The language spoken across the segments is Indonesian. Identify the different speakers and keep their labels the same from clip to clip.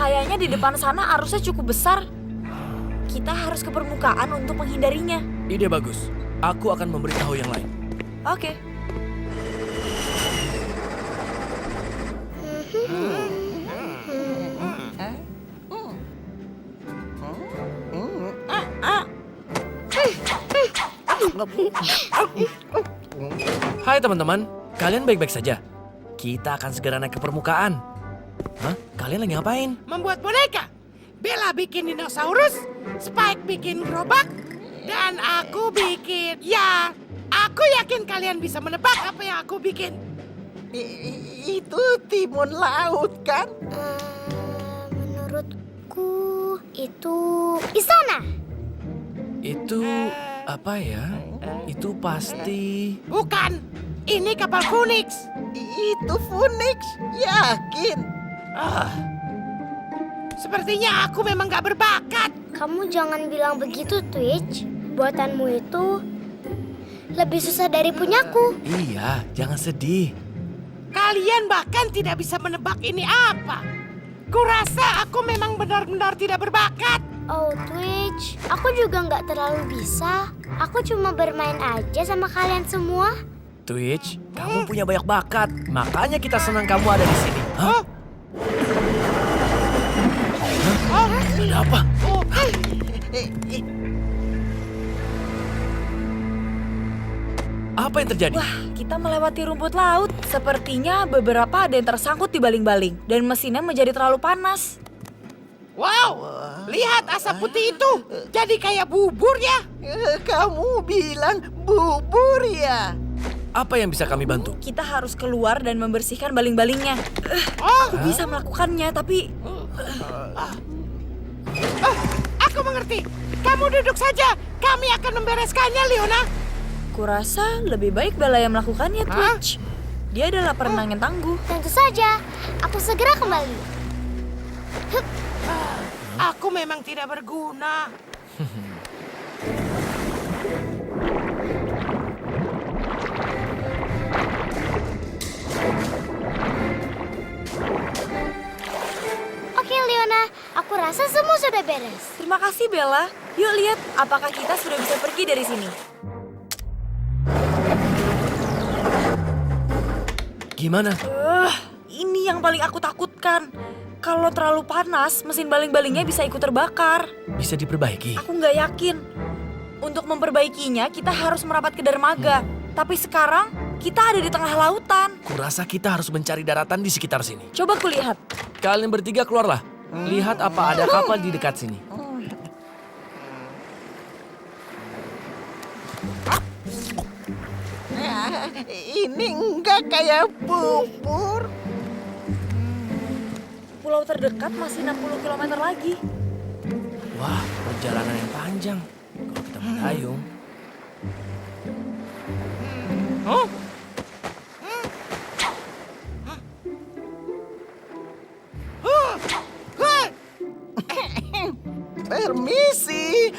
Speaker 1: Kayaknya di depan sana arusnya cukup besar. Kita harus ke permukaan untuk menghindarinya.
Speaker 2: Ide bagus. Aku akan memberitahu yang lain.
Speaker 1: Oke.
Speaker 2: Hai teman-teman, kalian baik-baik saja? Kita akan segera naik ke permukaan. Hah? Kalian lagi ngapain?
Speaker 3: Membuat boneka. Bella bikin dinosaurus, Spike bikin gerobak, dan aku bikin... Ya, aku yakin kalian bisa menebak apa yang aku bikin.
Speaker 4: Itu timun laut kan?
Speaker 5: Menurutku itu istana.
Speaker 2: Itu apa ya? Itu pasti...
Speaker 3: Bukan, ini kapal Phoenix.
Speaker 4: Itu Phoenix, yakin?
Speaker 3: Sepertinya aku memang gak berbakat.
Speaker 5: Kamu jangan bilang begitu, Twitch. Buatanmu itu lebih susah dari punyaku.
Speaker 2: Iya, jangan sedih.
Speaker 3: Kalian bahkan tidak bisa menebak ini apa. Kurasa aku memang benar-benar tidak berbakat.
Speaker 5: Oh, Twitch, aku juga nggak terlalu bisa. Aku cuma bermain aja sama kalian semua.
Speaker 2: Twitch, kamu punya banyak bakat. Makanya kita senang kamu ada di sini. Hah? Ada apa? Apa yang terjadi?
Speaker 1: Wah, kita melewati rumput laut. Sepertinya beberapa ada yang tersangkut di baling-baling. Dan mesinnya menjadi terlalu panas.
Speaker 3: Wow, lihat asap putih itu. Jadi kayak bubur ya.
Speaker 4: Kamu bilang bubur ya?
Speaker 2: Apa yang bisa kami bantu?
Speaker 1: Kita harus keluar dan membersihkan baling-balingnya. Aku bisa melakukannya, tapi...
Speaker 3: Aku mengerti. Kamu duduk saja. Kami akan membereskannya, Leona.
Speaker 1: Kurasa lebih baik Bella yang melakukannya, Twitch. Dia adalah perenang yang tangguh.
Speaker 5: Tentu saja, aku segera kembali. Hup.
Speaker 3: Aku memang tidak berguna.
Speaker 5: Oke, Leona, aku rasa semua sudah beres.
Speaker 1: Terima kasih, Bella. Yuk lihat, apakah kita sudah bisa pergi dari sini.
Speaker 2: Gimana?
Speaker 1: Ini yang paling aku takutkan. Kalau terlalu panas, mesin baling-balingnya bisa ikut terbakar.
Speaker 2: Bisa diperbaiki?
Speaker 1: Aku nggak yakin. Untuk memperbaikinya, kita harus merapat ke dermaga. Tapi sekarang, kita ada di tengah lautan.
Speaker 2: Kurasa kita harus mencari daratan di sekitar sini.
Speaker 1: Coba kulihat.
Speaker 2: Kalian bertiga keluarlah. Lihat apa ada kapal di dekat sini.
Speaker 4: Ini enggak kayak bubur.
Speaker 1: Pulau terdekat masih 60 km lagi.
Speaker 2: Wah, perjalanan yang panjang. Kalau kita mendayung.
Speaker 4: Permisi,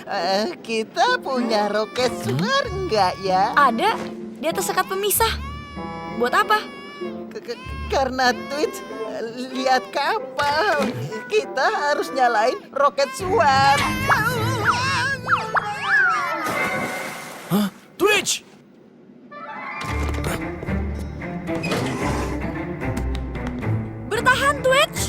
Speaker 4: kita punya roket suar enggak ya?
Speaker 1: Ada di atas sekat pemisah. Buat apa?
Speaker 4: Karena Twitch lihat kapal, kita harus nyalain roket suar.
Speaker 2: Hah? Twitch!
Speaker 1: Bertahan, Twitch!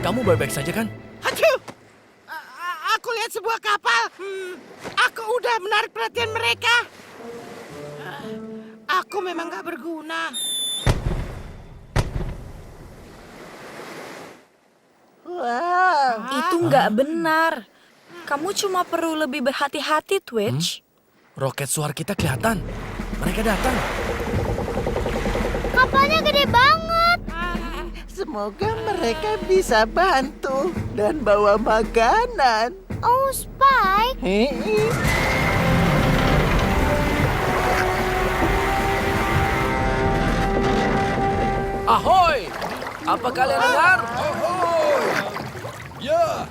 Speaker 2: Kamu baik-baik saja kan?
Speaker 3: Aduh, aku lihat sebuah kapal. Aku udah menarik perhatian mereka. Aku memang gak berguna.
Speaker 4: Wow.
Speaker 1: Itu nggak benar. Kamu cuma perlu lebih berhati-hati, Twitch.
Speaker 2: Roket suar kita kelihatan. Mereka datang.
Speaker 5: Kapalnya gede banget.
Speaker 4: Semoga mereka bisa bantu dan bawa makanan.
Speaker 5: Oh, Spike.
Speaker 2: Ahoy! Apa kalian dengar?
Speaker 6: Ahoy! Ya,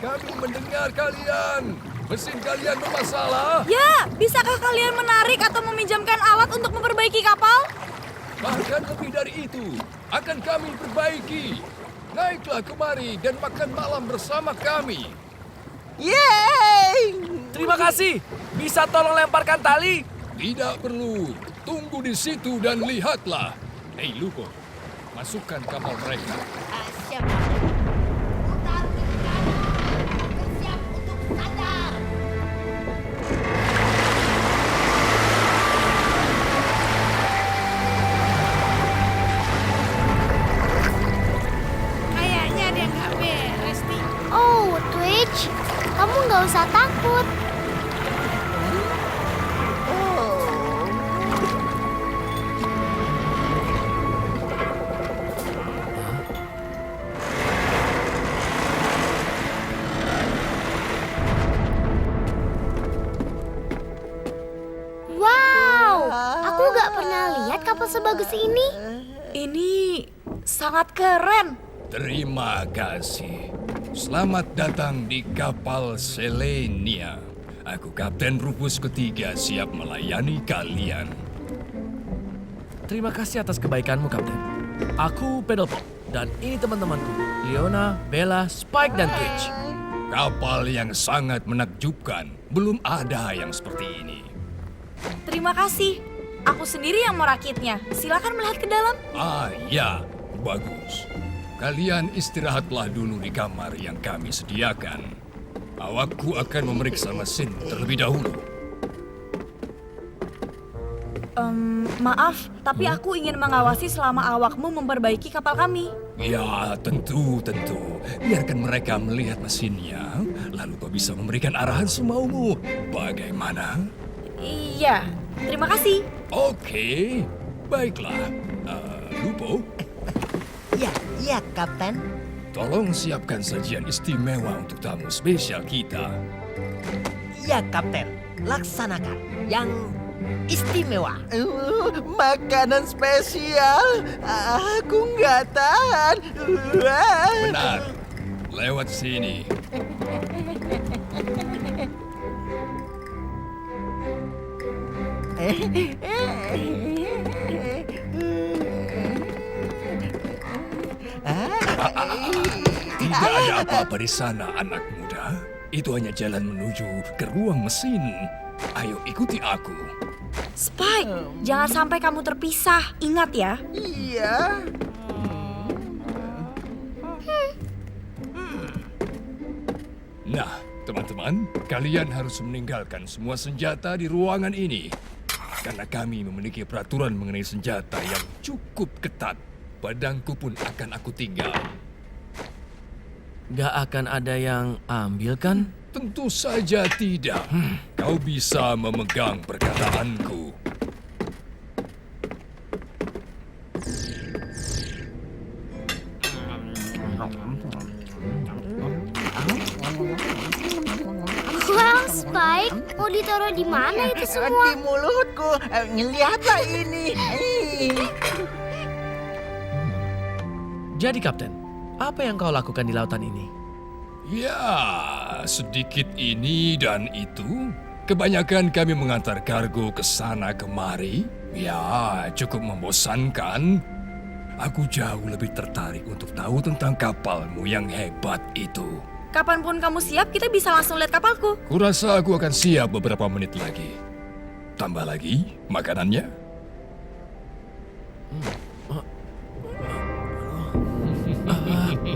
Speaker 6: kami mendengar kalian. Mesin kalian bermasalah.
Speaker 1: Ya, bisakah kalian menarik atau meminjamkan alat untuk memperbaiki kapal?
Speaker 6: Bahkan lebih dari itu, akan kami perbaiki. Naiklah kemari dan makan malam bersama kami.
Speaker 4: Yeay!
Speaker 2: Terima kasih. Bisa tolong lemparkan tali?
Speaker 6: Tidak perlu. Tunggu di situ dan lihatlah. Hei Lupo, masukkan kapal mereka.
Speaker 3: Siap, Kapten. Putar ke kanan. Siap untuk sandar. Kayaknya dia nggak beres nih.
Speaker 5: Oh, Twitch, kamu nggak usah takut.
Speaker 4: Oh.
Speaker 5: Wow, aku nggak pernah lihat kapal sebagus ini.
Speaker 1: Ini sangat keren.
Speaker 6: Terima kasih. Selamat datang di kapal Selenia. Aku Kapten Rufus ketiga siap melayani kalian.
Speaker 2: Terima kasih atas kebaikanmu, Kapten. Aku Pedalpop, dan ini teman-temanku, Leona, Bella, Spike, dan Twitch.
Speaker 6: Kapal yang sangat menakjubkan. Belum ada yang seperti ini.
Speaker 1: Terima kasih. Aku sendiri yang merakitnya. Silakan melihat ke dalam.
Speaker 6: Ah ya, bagus. Kalian istirahatlah dulu di kamar yang kami sediakan. Awakku akan memeriksa mesin terlebih dahulu.
Speaker 1: Maaf, tapi aku ingin mengawasi selama awakmu memperbaiki kapal kami.
Speaker 6: Ya, tentu. Biarkan mereka melihat mesinnya, lalu kau bisa memberikan arahan semaumu. Bagaimana?
Speaker 1: Iya, terima kasih.
Speaker 6: Oke, baiklah. Lupo,
Speaker 4: Ya, Kapten.
Speaker 6: tolong siapkan sajian istimewa untuk tamu spesial kita.
Speaker 7: Ya, Kapten. Laksanakan. Yang istimewa.
Speaker 4: Makanan spesial. Aku nggak tahan. Wah.
Speaker 6: Benar, lewat sini. Tidak ada apa-apa di sana, anak muda. Itu hanya jalan menuju ke ruang mesin. Ayo ikuti aku.
Speaker 1: Spike, jangan sampai kamu terpisah. Ingat ya.
Speaker 4: Iya.
Speaker 6: Nah, teman-teman, kalian harus meninggalkan semua senjata di ruangan ini. Karena kami memiliki peraturan mengenai senjata yang cukup ketat. Pedangku pun akan aku tinggal.
Speaker 2: Gak akan ada yang ambil kan?
Speaker 6: Tentu saja tidak. Kau bisa memegang perkataanku.
Speaker 5: Wow, Spike, mau ditaruh di mana itu semua?
Speaker 4: Di mulutku. Lihatlah ini.
Speaker 2: Jadi, Kapten, apa yang kau lakukan di lautan ini?
Speaker 6: Ya, sedikit ini dan itu. Kebanyakan kami mengantar kargo ke sana kemari. Ya, cukup membosankan. Aku jauh lebih tertarik untuk tahu tentang kapalmu yang hebat itu.
Speaker 1: Kapanpun kamu siap, kita bisa langsung lihat kapalku.
Speaker 6: Kurasa aku akan siap beberapa menit lagi. Tambah lagi makanannya.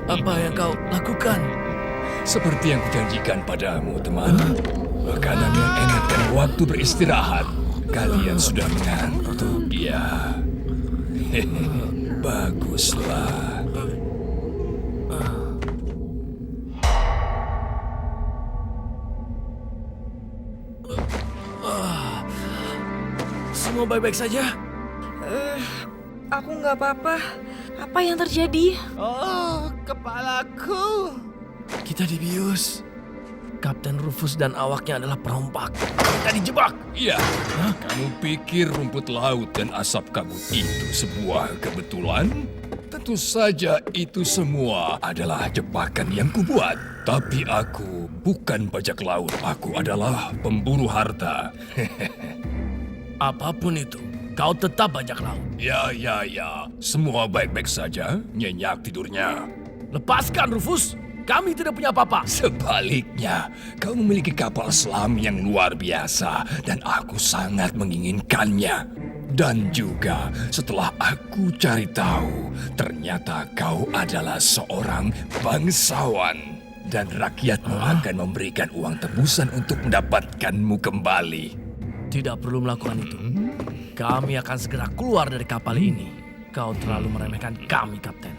Speaker 2: Apa yang kau lakukan?
Speaker 6: Seperti yang kujanjikan padamu, teman. Makanan yang enak dan waktu beristirahat. Kalian sudah mengantuk, ya. Baguslah.
Speaker 2: Semua baik-baik saja?
Speaker 1: Aku nggak apa-apa. Apa yang terjadi?
Speaker 4: Oh, kepalaku.
Speaker 2: Kita dibius. Kapten Rufus dan awaknya adalah perompak. Kita dijebak.
Speaker 6: Iya, kamu pikir rumput laut dan asap kabut itu sebuah kebetulan? Tentu Tentu saja itu semua adalah jebakan yang kubuat. Tapi aku bukan bajak laut. Aku adalah pemburu harta.
Speaker 2: Apapun itu, kau tetap bajak laut.
Speaker 6: Ya. Semua baik-baik saja. Nyenyak tidurnya.
Speaker 2: Lepaskan, Rufus. Kami tidak punya apa-apa.
Speaker 6: Sebaliknya, kau memiliki kapal selam yang luar biasa dan aku sangat menginginkannya. Dan juga setelah aku cari tahu, ternyata kau adalah seorang bangsawan. Dan rakyatmu akan memberikan uang tebusan untuk mendapatkanmu kembali.
Speaker 2: Tidak perlu melakukan itu. Kami akan segera keluar dari kapal ini. Kau terlalu meremehkan kami, Kapten.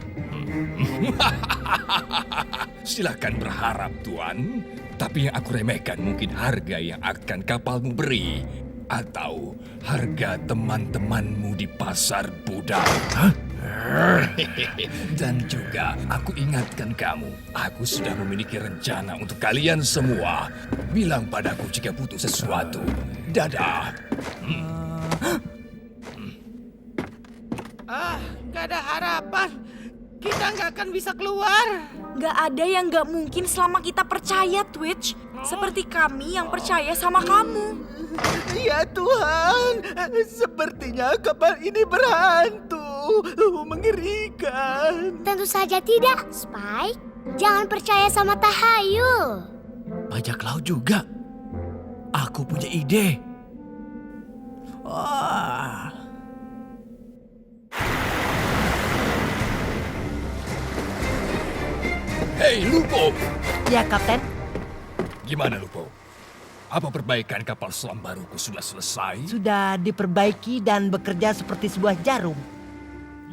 Speaker 6: Silakan berharap, Tuan. Tapi yang aku remehkan mungkin harga yang akan kapalmu beri. Atau harga teman-temanmu di pasar budak. Dan juga aku ingatkan kamu, aku sudah memiliki rencana untuk kalian semua. Bilang padaku jika butuh sesuatu. Dadah.
Speaker 3: Gak ada harapan. Kita nggak akan bisa keluar.
Speaker 1: Gak ada yang gak mungkin selama kita percaya, Twitch. Seperti kami yang percaya sama kamu.
Speaker 4: Ya Tuhan, sepertinya kapal ini berhantu. Mengerikan.
Speaker 5: Tentu saja tidak, Spike. Jangan percaya sama tahayul.
Speaker 2: Bajak laut juga. Aku punya ide. Wah.
Speaker 6: Hei, Lupo!
Speaker 7: Ya, Kapten.
Speaker 6: Gimana, Lupo? Apa perbaikan kapal selam baruku sudah selesai?
Speaker 7: Sudah diperbaiki dan bekerja seperti sebuah jarum.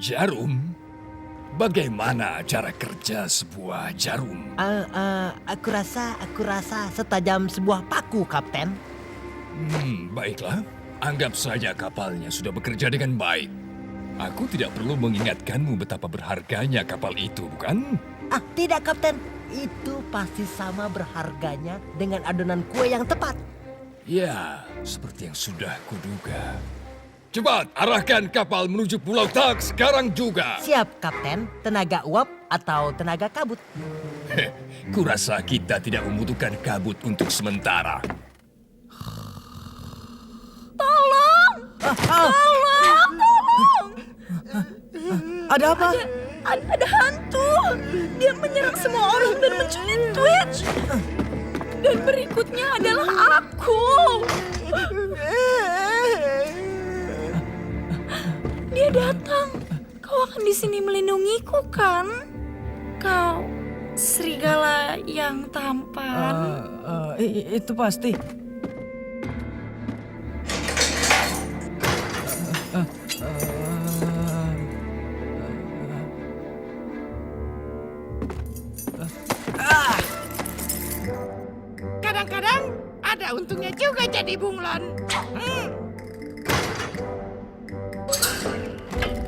Speaker 6: Jarum? Bagaimana cara kerja sebuah jarum?
Speaker 7: Aku rasa setajam sebuah paku, Kapten.
Speaker 6: Baiklah. Anggap saja kapalnya sudah bekerja dengan baik. Aku tidak perlu mengingatkanmu betapa berharganya kapal itu, bukan?
Speaker 7: Tidak, Kapten. Itu pasti sama berharganya dengan adonan kue yang tepat.
Speaker 6: Ya, seperti yang sudah kuduga. Cepat, arahkan kapal menuju Pulau Tak sekarang juga.
Speaker 7: Siap, Kapten. Tenaga uap atau tenaga kabut?
Speaker 6: Kurasa kita tidak membutuhkan kabut untuk sementara.
Speaker 2: Ada apa?
Speaker 1: Ada hantu. Dia menyerang semua orang dan menculik Twitch. Dan berikutnya adalah aku. Dia datang. Kau akan di sini melindungiku, kan? Kau serigala yang tampan.
Speaker 2: Itu pasti.
Speaker 3: Kadang-kadang ada untungnya juga jadi bunglon.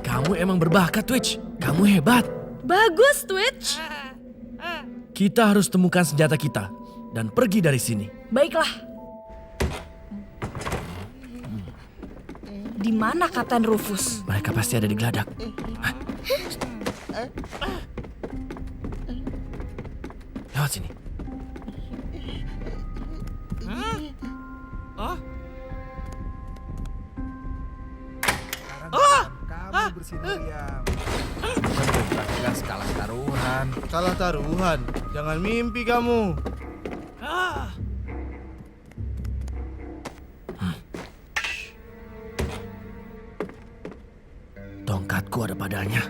Speaker 2: Kamu emang berbakat, Twitch. Kamu hebat.
Speaker 1: Bagus, Twitch.
Speaker 2: Kita harus temukan senjata kita dan pergi dari sini.
Speaker 1: Baiklah. Di mana Kapten Rufus?
Speaker 2: Mereka pasti ada di geladak. Hah? Lewat sini.
Speaker 8: Kamu bersinar diam. Gas kalah taruhan. Kalah taruhan? Jangan mimpi kamu.
Speaker 2: Tongkatku ada padanya.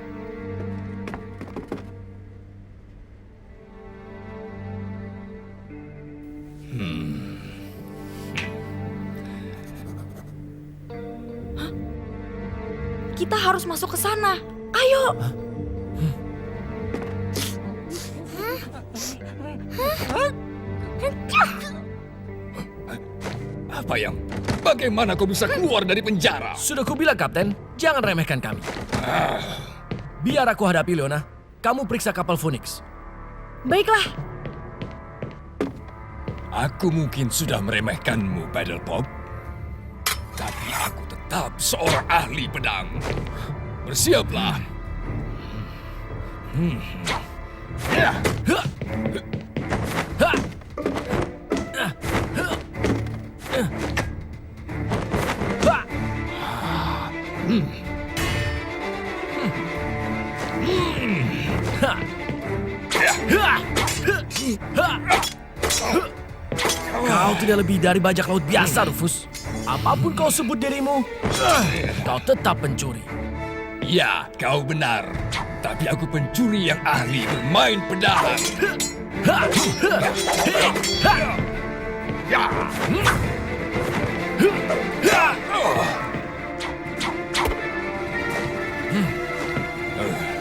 Speaker 1: Kita harus masuk ke sana. Ayo.
Speaker 6: Apa yang? Bagaimana kau bisa keluar dari penjara?
Speaker 2: Sudah kubilang, Kapten, jangan remehkan kami. Biar aku hadapi Leona. Kamu periksa kapal Phoenix.
Speaker 1: Baiklah.
Speaker 6: Aku mungkin sudah meremehkanmu, Paddle Pop. Tapi aku tetap seorang ahli pedang. Bersiaplah.
Speaker 2: Kau tidak lebih dari bajak laut biasa, Rufus. Apapun kau sebut dirimu, kau tetap pencuri.
Speaker 6: Ya, kau benar. Tapi aku pencuri yang ahli bermain pedang.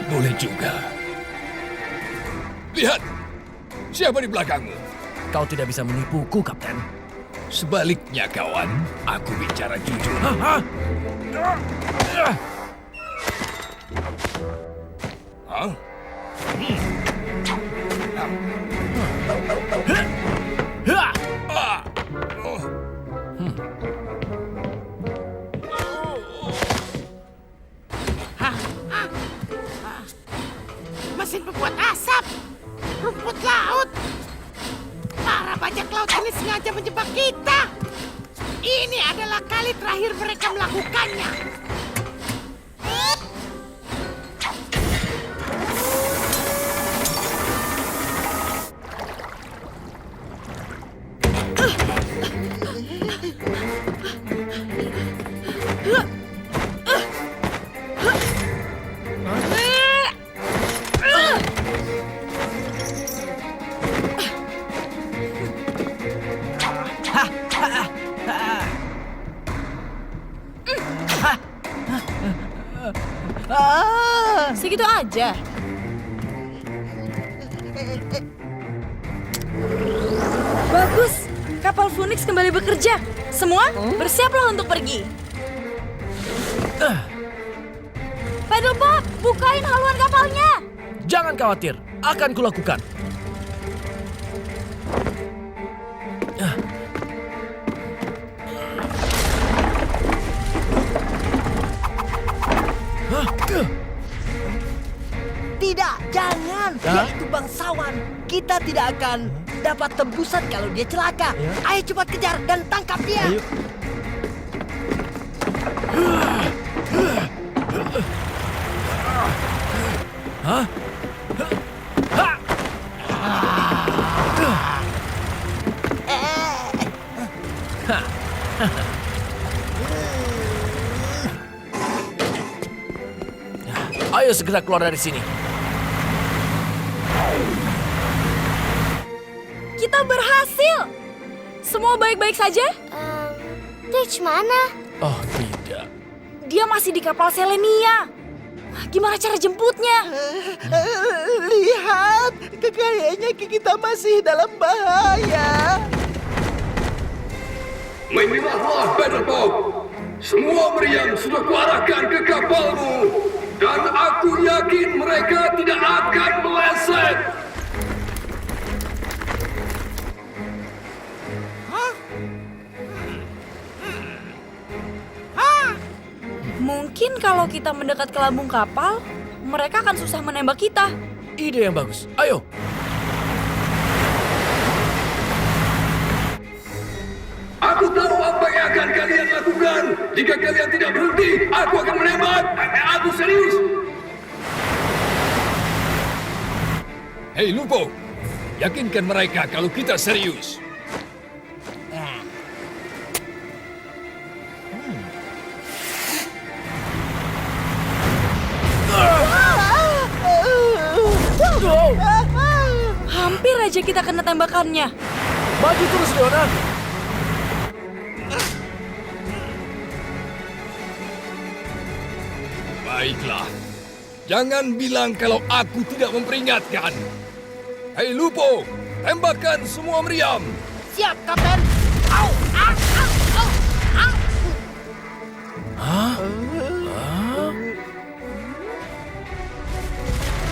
Speaker 6: Boleh juga. Lihat, siapa di belakangmu?
Speaker 2: Kau tidak bisa menipuku, Kapten.
Speaker 6: Sebaliknya, kawan, aku bicara jujur.
Speaker 2: Hah?
Speaker 6: Hah?
Speaker 3: Mesin pembuat asap. Rumput laut. Para bajak laut ini sengaja menjebak kita. Ini adalah kali terakhir mereka melakukannya.
Speaker 1: Segitu aja. Bagus, kapal Phoenix kembali bekerja. Semua bersiaplah untuk pergi. Paddleboat, bukain haluan kapalnya.
Speaker 2: Jangan khawatir, akan kulakukan.
Speaker 7: Tidak, jangan. Dia itu bangsawan. Kita tidak akan dapat tembusan kalau dia celaka. Ayo cepat kejar dan tangkap dia.
Speaker 2: Hah? Ayo segera keluar dari sini.
Speaker 1: Kita berhasil. Semua baik-baik saja?
Speaker 5: Twitch mana?
Speaker 2: Oh tidak.
Speaker 1: Dia masih di kapal Selenia. Gimana cara jemputnya?
Speaker 4: Lihat, kayaknya kita masih dalam bahaya.
Speaker 6: Menyerahlah, Paddleboat. Semua meriam sudah kuarahkan ke kapalmu. Dan aku yakin mereka tidak akan meleset.
Speaker 1: Mungkin kalau kita mendekat ke lambung kapal, mereka akan susah menembak kita.
Speaker 2: Ide yang bagus. Ayo.
Speaker 6: Aku tahu apa yang akan kalian lakukan. Jika kalian tidak berhenti, aku akan menembak. Aku serius. Hei Lupo, yakinkan mereka kalau kita serius.
Speaker 1: Hampir aja kita kena tembakannya.
Speaker 2: Maju terus, Leona.
Speaker 6: Baiklah. Jangan bilang kalau aku tidak memperingatkan. Hei Lupo, tembakkan semua meriam.
Speaker 3: Siap, Kapten. Au, au, au, au, au.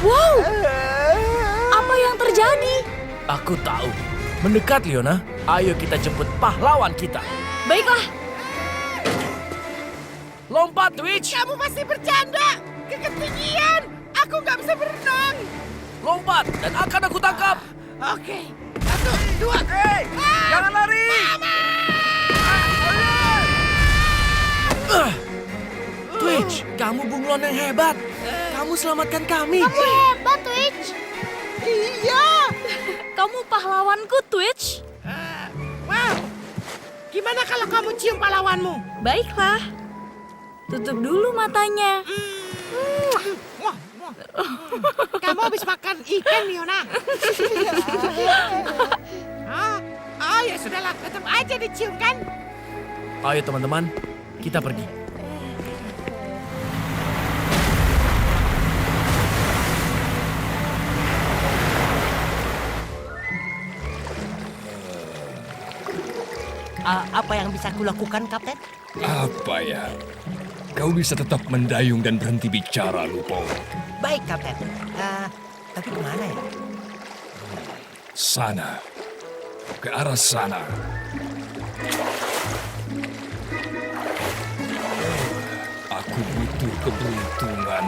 Speaker 1: Wow, apa yang terjadi?
Speaker 2: Aku tahu. Mendekat, Leona. Ayo kita jemput pahlawan kita.
Speaker 1: Baiklah,
Speaker 2: Lompat, Twitch.
Speaker 3: Kamu masih bercanda. Ke ketinggian. Aku nggak bisa berenang.
Speaker 2: lompat dan akan aku tangkap.
Speaker 3: Oke. 1, 2.
Speaker 8: Jangan lari!
Speaker 2: Twitch, kamu bunglon yang hebat. Kamu selamatkan kami.
Speaker 5: Kamu hebat, Twitch.
Speaker 3: Iya.
Speaker 1: Kamu pahlawanku, Twitch.
Speaker 3: Wow. Gimana kalau kamu cium pahlawanmu?
Speaker 1: Baiklah. Tutup dulu matanya.
Speaker 3: Wah, wah. Kamu habis makan ikan, Leona. Oh, ya sudahlah. Tetap aja dicium kan?
Speaker 2: Ayo teman-teman, kita pergi.
Speaker 7: Apa yang bisa kulakukan, Kapten?
Speaker 6: Apa ya? Kau bisa tetap mendayung dan berhenti bicara, Lupo.
Speaker 7: Baik, Kapten. Tapi kemana ya?
Speaker 6: Sana. Ke arah sana. Aku butuh keberuntungan.